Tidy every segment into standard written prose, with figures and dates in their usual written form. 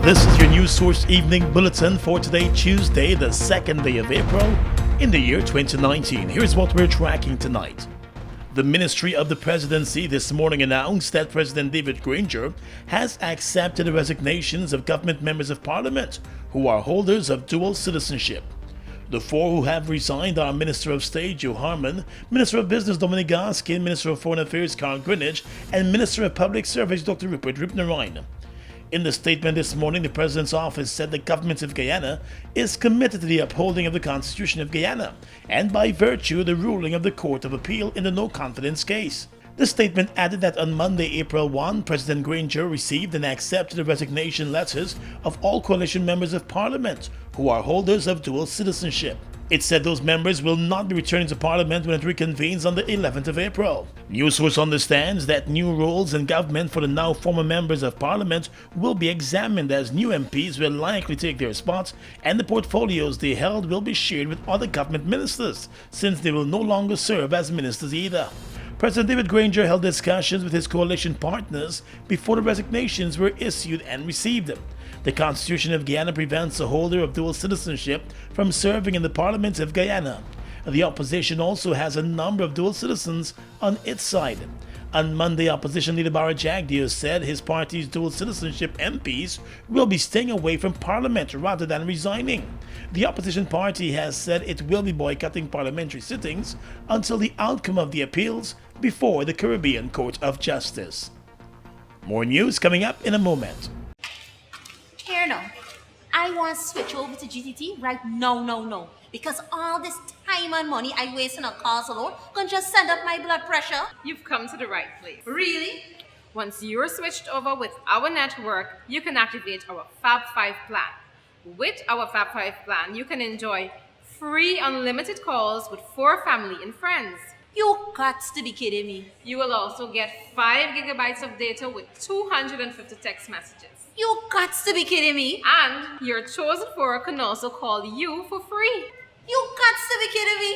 This is your News Source Evening Bulletin for today, Tuesday, the 2nd day of April, in the year 2019. Here's what we're tracking tonight. The Ministry of the Presidency this morning announced that President David Granger has accepted the resignations of government members of Parliament who are holders of dual citizenship. The four who have resigned are Minister of State Joe Harmon, Minister of Business Dominic Gaskin, Minister of Foreign Affairs Carl Greenwich, and Minister of Public Service Dr. Rupert Ripnerine. In the statement this morning, the President's office said the government of Guyana is committed to the upholding of the Constitution of Guyana and by virtue of the ruling of the Court of Appeal in the no-confidence case. The statement added that on Monday, April 1, President Granger received and accepted the resignation letters of all coalition members of Parliament who are holders of dual citizenship. It said those members will not be returning to Parliament when it reconvenes on the 11th of April. News Source understands that new roles in government for the now former members of Parliament will be examined as new MPs will likely take their spots and the portfolios they held will be shared with other government ministers since they will no longer serve as ministers either. President David Granger held discussions with his coalition partners before the resignations were issued and received. The Constitution of Guyana prevents a holder of dual citizenship from serving in the Parliament of Guyana. The opposition also has a number of dual citizens on its side. On Monday, opposition leader Barra Jagdeo said his party's dual citizenship MPs will be staying away from Parliament rather than resigning. The opposition party has said it will be boycotting parliamentary sittings until the outcome of the appeals before the Caribbean Court of Justice. More news coming up in a moment. Here now, I want to switch over to GTT right now. Because all this time and money I waste on calls alone can just send up my blood pressure. You've come to the right place. Really? Once you're switched over with our network, you can activate our Fab 5 plan. With our Fab 5 plan, you can enjoy free unlimited calls with 4 family and friends. You got to be kidding me. You will also get 5 gigabytes of data with 250 text messages. You got to be kidding me. And your chosen 4 can also call you for free. You got to be kidding me.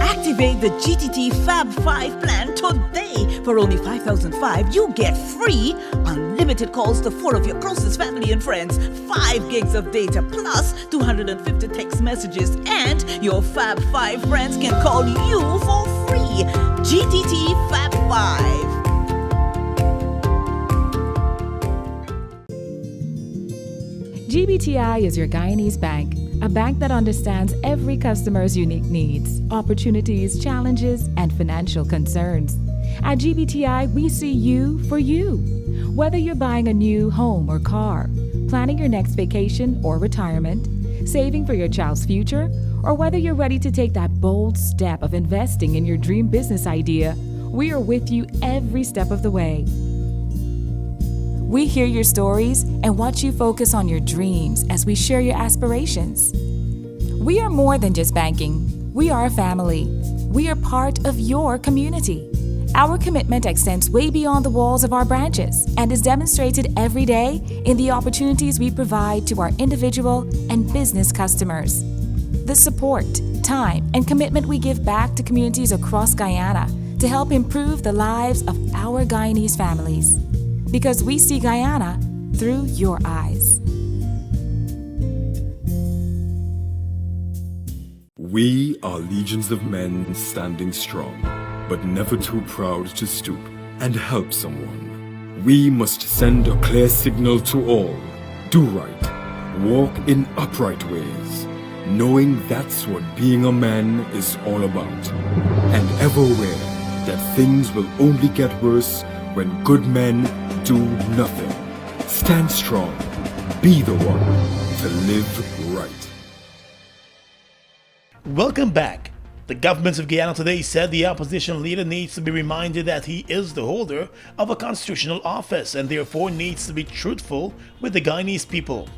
Activate the GTT Fab 5 plan today. For only $5,005, you get free unlimited calls to 4 of your closest family and friends, 5 gigs of data plus 250 text messages, and your Fab 5 friends can call you for free. GTT Fab 5. GBTI is your Guyanese bank, a bank that understands every customer's unique needs, opportunities, challenges, and financial concerns. At GBTI, we see you for you. Whether you're buying a new home or car, planning your next vacation or retirement, saving for your child's future, or whether you're ready to take that bold step of investing in your dream business idea, we are with you every step of the way. We hear your stories and watch you focus on your dreams as we share your aspirations. We are more than just banking. We are a family. We are part of your community. Our commitment extends way beyond the walls of our branches and is demonstrated every day in the opportunities we provide to our individual and business customers. The support, time, and commitment we give back to communities across Guyana to help improve the lives of our Guyanese families. Because we see Guyana through your eyes. We are legions of men standing strong, but never too proud to stoop and help someone. We must send a clear signal to all. Do right, walk in upright ways, knowing that's what being a man is all about. And ever aware that things will only get worse when good men do nothing. Stand strong. Be the one to live right. Welcome back. The government of Guyana today said the opposition leader needs to be reminded that he is the holder of a constitutional office and therefore needs to be truthful with the Guyanese people.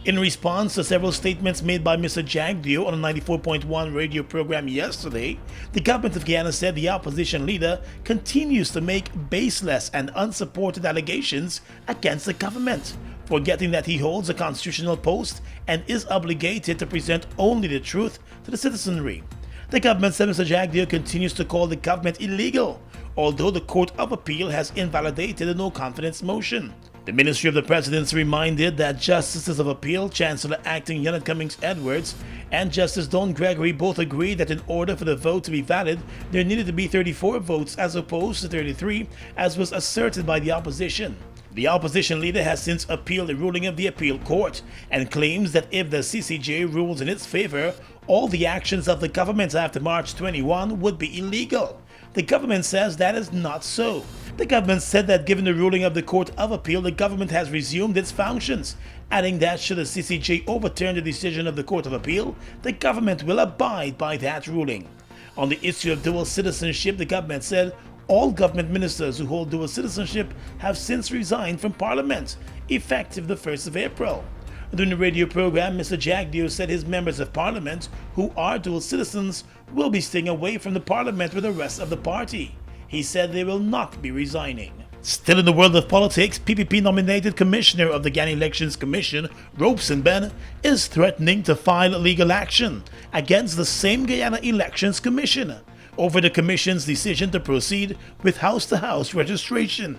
In response to several statements made by Mr. Jagdeo on a 94.1 radio program yesterday, the government of Guyana said the opposition leader continues to make baseless and unsupported allegations against the government, forgetting that he holds a constitutional post and is obligated to present only the truth to the citizenry. The government said Mr. Jagdeo continues to call the government illegal, although the Court of Appeal has invalidated the no-confidence motion. The Ministry of the Presidency reminded that Justices of Appeal, Chancellor Acting Janet Cummings Edwards and Justice Don Gregory both agreed that in order for the vote to be valid, there needed to be 34 votes as opposed to 33, as was asserted by the opposition. The opposition leader has since appealed the ruling of the appeal court and claims that if the CCJ rules in its favor, all the actions of the government after March 21 would be illegal. The government says that is not so. The government said that given the ruling of the Court of Appeal, the government has resumed its functions, adding that should the CCJ overturn the decision of the Court of Appeal, the government will abide by that ruling. On the issue of dual citizenship, the government said all government ministers who hold dual citizenship have since resigned from Parliament, effective the 1st of April. During the radio program, Mr. Jagdeo said his members of Parliament who are dual citizens will be staying away from the Parliament with the rest of the party. He said they will not be resigning. Still in the world of politics, PPP-nominated Commissioner of the Guyana Elections Commission, Robeson Ben, is threatening to file legal action against the same Guyana Elections Commission over the Commission's decision to proceed with house-to-house registration.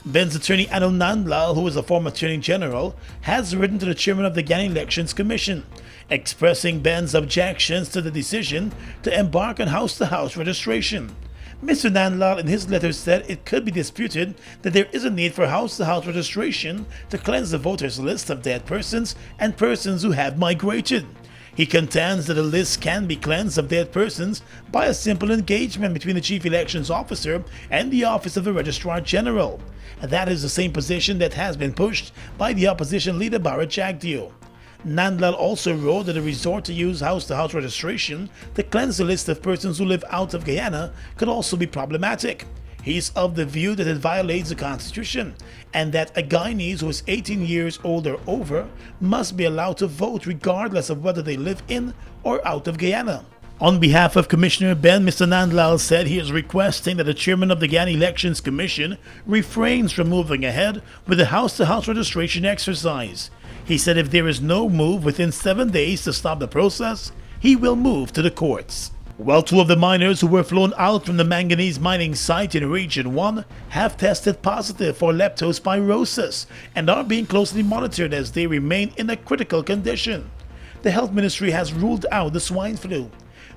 Ben's attorney Anil Nandlal, who is a former Attorney General, has written to the Chairman of the Guyana Elections Commission, expressing Ben's objections to the decision to embark on house-to-house registration. Mr. Nandlal in his letter said it could be disputed that there is a need for house-to-house registration to cleanse the voters' list of dead persons and persons who have migrated. He contends that the list can be cleansed of dead persons by a simple engagement between the Chief Elections Officer and the Office of the Registrar General. That is the same position that has been pushed by the opposition leader Bharat Jagdeo. Nandlal also wrote that a resort to use house-to-house registration to cleanse the list of persons who live out of Guyana could also be problematic. He is of the view that it violates the Constitution and that a Guyanese who is 18 years old or over must be allowed to vote regardless of whether they live in or out of Guyana. On behalf of Commissioner Ben, Mr. Nandlal said he is requesting that the Chairman of the Guyana Elections Commission refrains from moving ahead with the house-to-house registration exercise. He said if there is no move within 7 days to stop the process, he will move to the courts. Well, 2 of the miners who were flown out from the manganese mining site in Region 1 have tested positive for leptospirosis and are being closely monitored as they remain in a critical condition. The Health Ministry has ruled out the swine flu.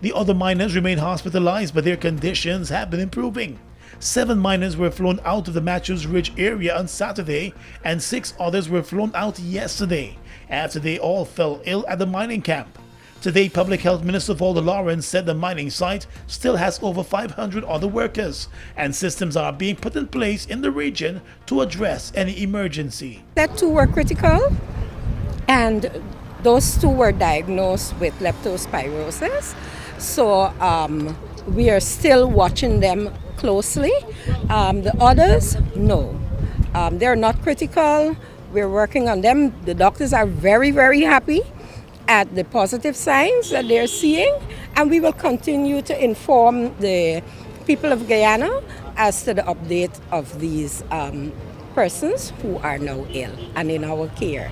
The other miners remain hospitalized, but their conditions have been improving. 7 miners were flown out of the Matthews Ridge area on Saturday, and 6 others were flown out yesterday, after they all fell ill at the mining camp. Today, Public Health Minister Valda Lawrence said the mining site still has over 500 other workers, and systems are being put in place in the region to address any emergency. That 2 were critical, and those 2 were diagnosed with leptospirosis. So we are still watching them closely. The others, no. They're not critical. We're working on them. The doctors are very, very happy at the positive signs that they're seeing, and we will continue to inform the people of Guyana as to the update of these persons who are now ill and in our care.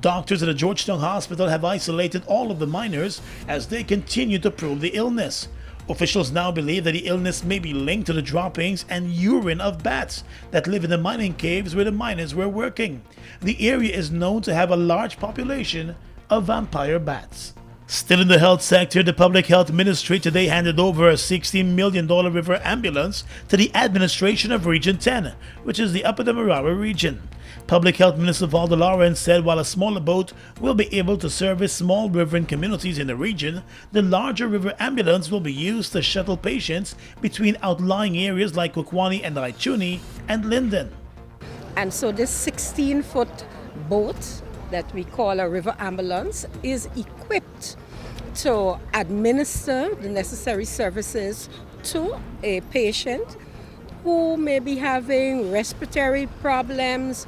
Doctors at the Georgetown Hospital have isolated all of the miners as they continue to probe the illness. Officials now believe that the illness may be linked to the droppings and urine of bats that live in the mining caves where the miners were working. The area is known to have a large population of vampire bats. Still in the health sector, the Public Health Ministry today handed over a $16 million river ambulance to the administration of Region 10, which is the Upper Demerara region. Public Health Minister Valda Lawrence said while a smaller boat will be able to service small riverine communities in the region, the larger river ambulance will be used to shuttle patients between outlying areas like Kukwani and Aichuni and Linden. And so this 16-foot boat that we call a river ambulance is equipped to administer the necessary services to a patient who may be having respiratory problems,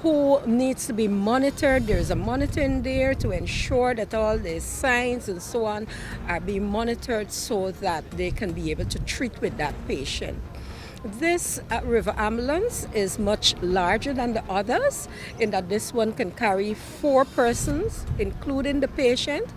who needs to be monitored. There's a monitoring there to ensure that all the signs and so on are being monitored so that they can be able to treat with that patient. This river ambulance is much larger than the others in that this one can carry 4 persons, including the patient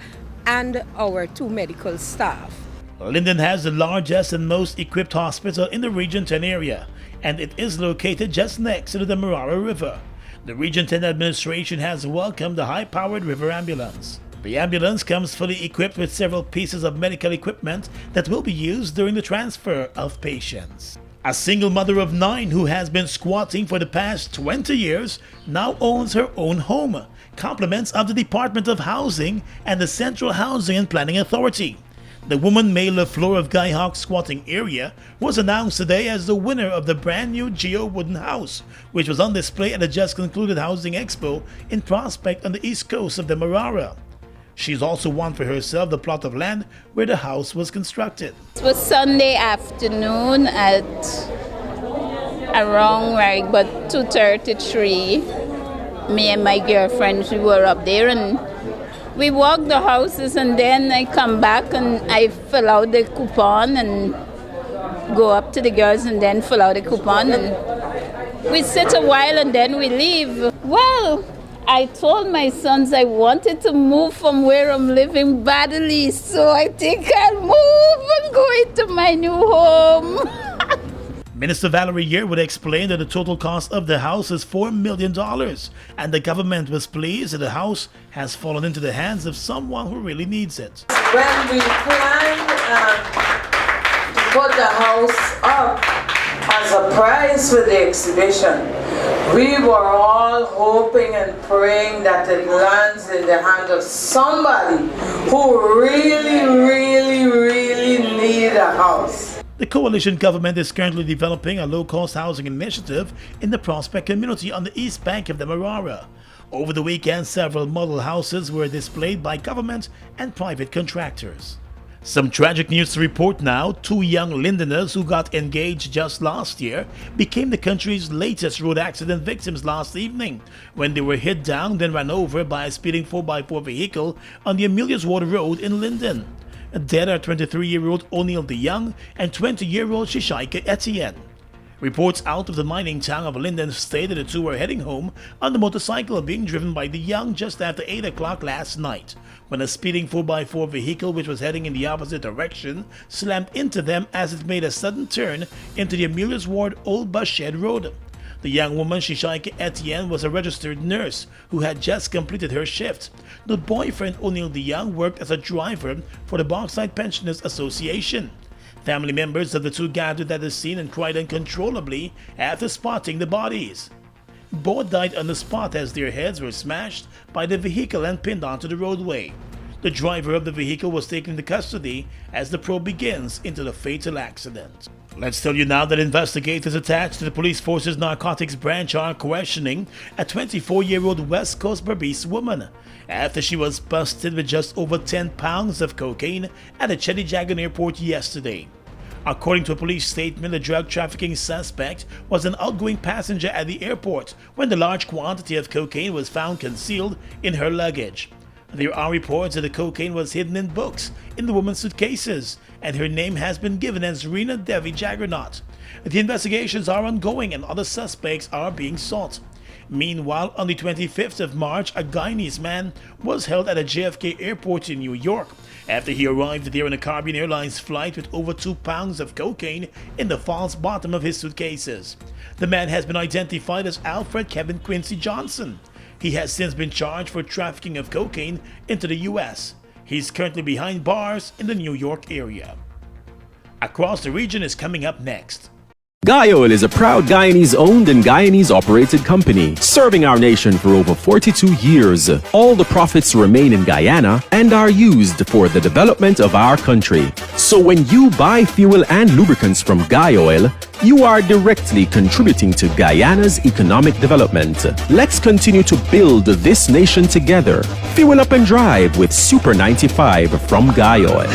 and our 2 medical staff. Linden has the largest and most equipped hospital in the Region 10 area, and it is located just next to the Demerara River. The Region 10 administration has welcomed the high-powered river ambulance. The ambulance comes fully equipped with several pieces of medical equipment that will be used during the transfer of patients. A single mother of 9 who has been squatting for the past 20 years now owns her own home. Compliments of the Department of Housing and the Central Housing and Planning Authority. The woman May LaFleur of Guyhawk squatting area was announced today as the winner of the brand new Geo wooden house, which was on display at the just concluded Housing Expo in Prospect on the east coast of Demerara. She's also won for herself the plot of land where the house was constructed. It was Sunday afternoon at around about 2:33. Me and my girlfriends, we were up there and we walked the houses, and then I come back and I fill out the coupon and go up to the girls and then fill out the coupon, and we sit a while and then we leave. Well, I told my sons I wanted to move from where I'm living badly, so I think I'll move and go into my new home. Minister Valerie Yearwood explained that the total cost of the house is $4 million, and the government was pleased that the house has fallen into the hands of someone who really needs it. When we planned to put the house up as a prize for the exhibition, we were all hoping and praying that it lands in the hand of somebody who really need a house. The coalition government is currently developing a low-cost housing initiative in the Prospect community on the east bank of the Demerara. Over the weekend, several model houses were displayed by government and private contractors. Some tragic news to report now. 2 young Lindeners who got engaged just last year became the country's latest road accident victims last evening when they were hit down then ran over by a speeding 4x4 vehicle on the Amelia's Water Road in Linden. Dead are 23-year-old O'Neill DeYoung and 20-year-old Shishaika Etienne. Reports out of the mining town of Linden stated the two were heading home on the motorcycle being driven by DeYoung just after 8 o'clock last night, when a speeding 4x4 vehicle which was heading in the opposite direction slammed into them as it made a sudden turn into the Amelia's Ward Old Bus Shed Road. The young woman, Shishaika Etienne, was a registered nurse who had just completed her shift. The boyfriend, O'Neill DeYoung, worked as a driver for the Bauxite Pensioners Association. Family members of the two gathered at the scene and cried uncontrollably after spotting the bodies. Both died on the spot as their heads were smashed by the vehicle and pinned onto the roadway. The driver of the vehicle was taken into custody as the probe begins into the fatal accident. Let's tell you now that investigators attached to the police force's narcotics branch are questioning a 24-year-old West Coast Berbice woman after she was busted with just over 10 pounds of cocaine at the Cheddi-Jagan airport yesterday. According to a police statement, the drug trafficking suspect was an outgoing passenger at the airport when the large quantity of cocaine was found concealed in her luggage. There are reports that the cocaine was hidden in books in the woman's suitcases, and her name has been given as Rena Devi Jaggernaut. The investigations are ongoing and other suspects are being sought. Meanwhile, on the 25th of March, a Guyanese man was held at a JFK airport in New York after he arrived there on a Caribbean Airlines flight with over 2 pounds of cocaine in the false bottom of his suitcases. The man has been identified as Alfred Kevin Quincy Johnson. He has since been charged for trafficking of cocaine into the U.S. He's currently behind bars in the New York area. Across the region is coming up next. Guyoil is a proud Guyanese-owned and Guyanese-operated company, serving our nation for over 42 years. All the profits remain in Guyana and are used for the development of our country. So when you buy fuel and lubricants from Guyoil, you are directly contributing to Guyana's economic development. Let's continue to build this nation together. Fuel up and drive with Super 95 from Guyoil.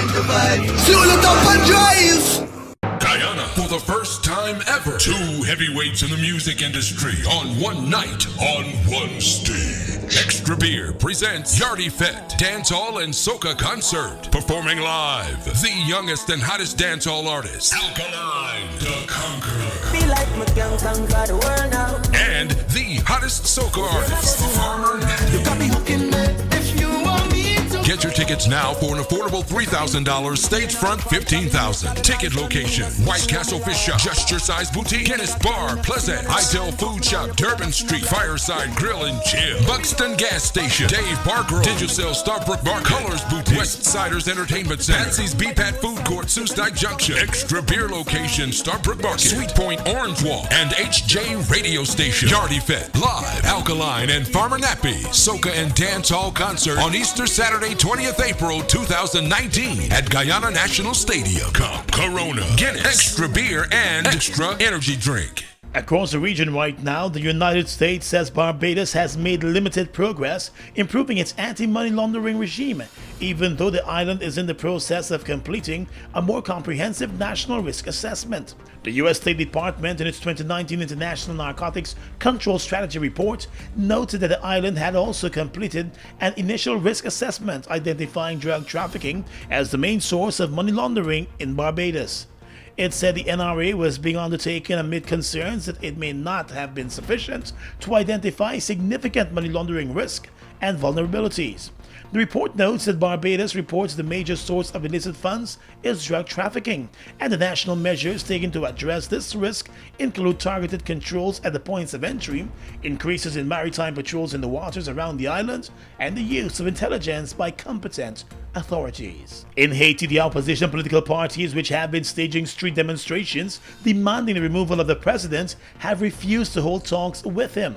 Fuel it up and drive! Guyana, for the first time ever, 2 heavyweights in the music industry on one night, on one stage. Extra Beer presents Yardie Fete Dancehall and Soca Concert. Performing live, the youngest and hottest dancehall artist, Alkaline the Conqueror. Feel like my gang conquer the world now. And the hottest soca artist, you got me hooking me if you want me to. Get your tickets now for an affordable $3,000, stage front $15,000. Ticket location: White Castle Fish Shop, Just Your Size Boutique, Guinness Bar, Pleasant, Itel Food Shop, Durban Street, Fireside Grill and Chill, Buxton Gas Station, Dave Barker, Digicel, Starbrook Bar, Colors Boutique, Westsiders Entertainment Center, Patsy's BPAT Food Court, Seuss Dyke Junction, Extra Beer Location, Starbrook Market, Sweet Point Orange Wall, and HJ Radio Station. Yardie Fed, Live, Alkaline, and Farmer Nappy, Soca and Dance Hall Concert on Easter Saturday, 20th April 2019 at Guyana National Stadium. Come, Corona, Guinness, Extra Beer, and Extra Energy Drink. Across the region right now, the United States says Barbados has made limited progress improving its anti-money laundering regime, even though the island is in the process of completing a more comprehensive national risk assessment. The U.S. State Department, in its 2019 International Narcotics Control Strategy Report, noted that the island had also completed an initial risk assessment identifying drug trafficking as the main source of money laundering in Barbados. It said the NRA was being undertaken amid concerns that it may not have been sufficient to identify significant money laundering risk and vulnerabilities. The report notes that Barbados reports the major source of illicit funds is drug trafficking, and the national measures taken to address this risk include targeted controls at the points of entry, increases in maritime patrols in the waters around the island, and the use of intelligence by competent authorities. In Haiti, the opposition political parties, which have been staging street demonstrations demanding the removal of the president, have refused to hold talks with him.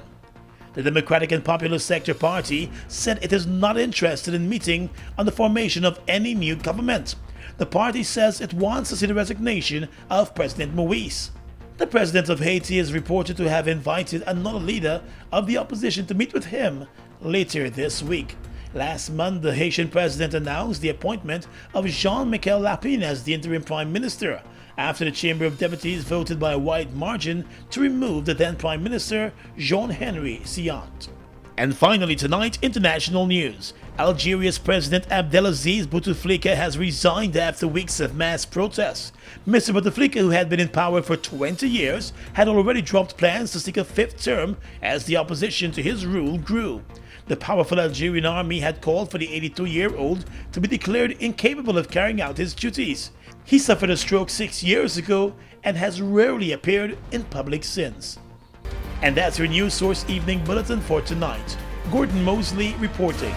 The Democratic and Popular Sector Party said it is not interested in meeting on the formation of any new government. The party says it wants to see the resignation of President Moïse. The president of Haiti is reported to have invited another leader of the opposition to meet with him later this week. Last month, the Haitian president announced the appointment of Jean-Michel Lapine as the interim prime minister, after the Chamber of Deputies voted by a wide margin to remove the then Prime Minister Jean-Henri Sillont. And finally tonight, international news. Algeria's President Abdelaziz Bouteflika has resigned after weeks of mass protests. Mr. Bouteflika, who had been in power for 20 years, had already dropped plans to seek a fifth term as the opposition to his rule grew. The powerful Algerian army had called for the 82-year-old to be declared incapable of carrying out his duties. He suffered a stroke 6 years ago and has rarely appeared in public since. And that's your News Source Evening Bulletin for tonight. Gordon Mosley reporting.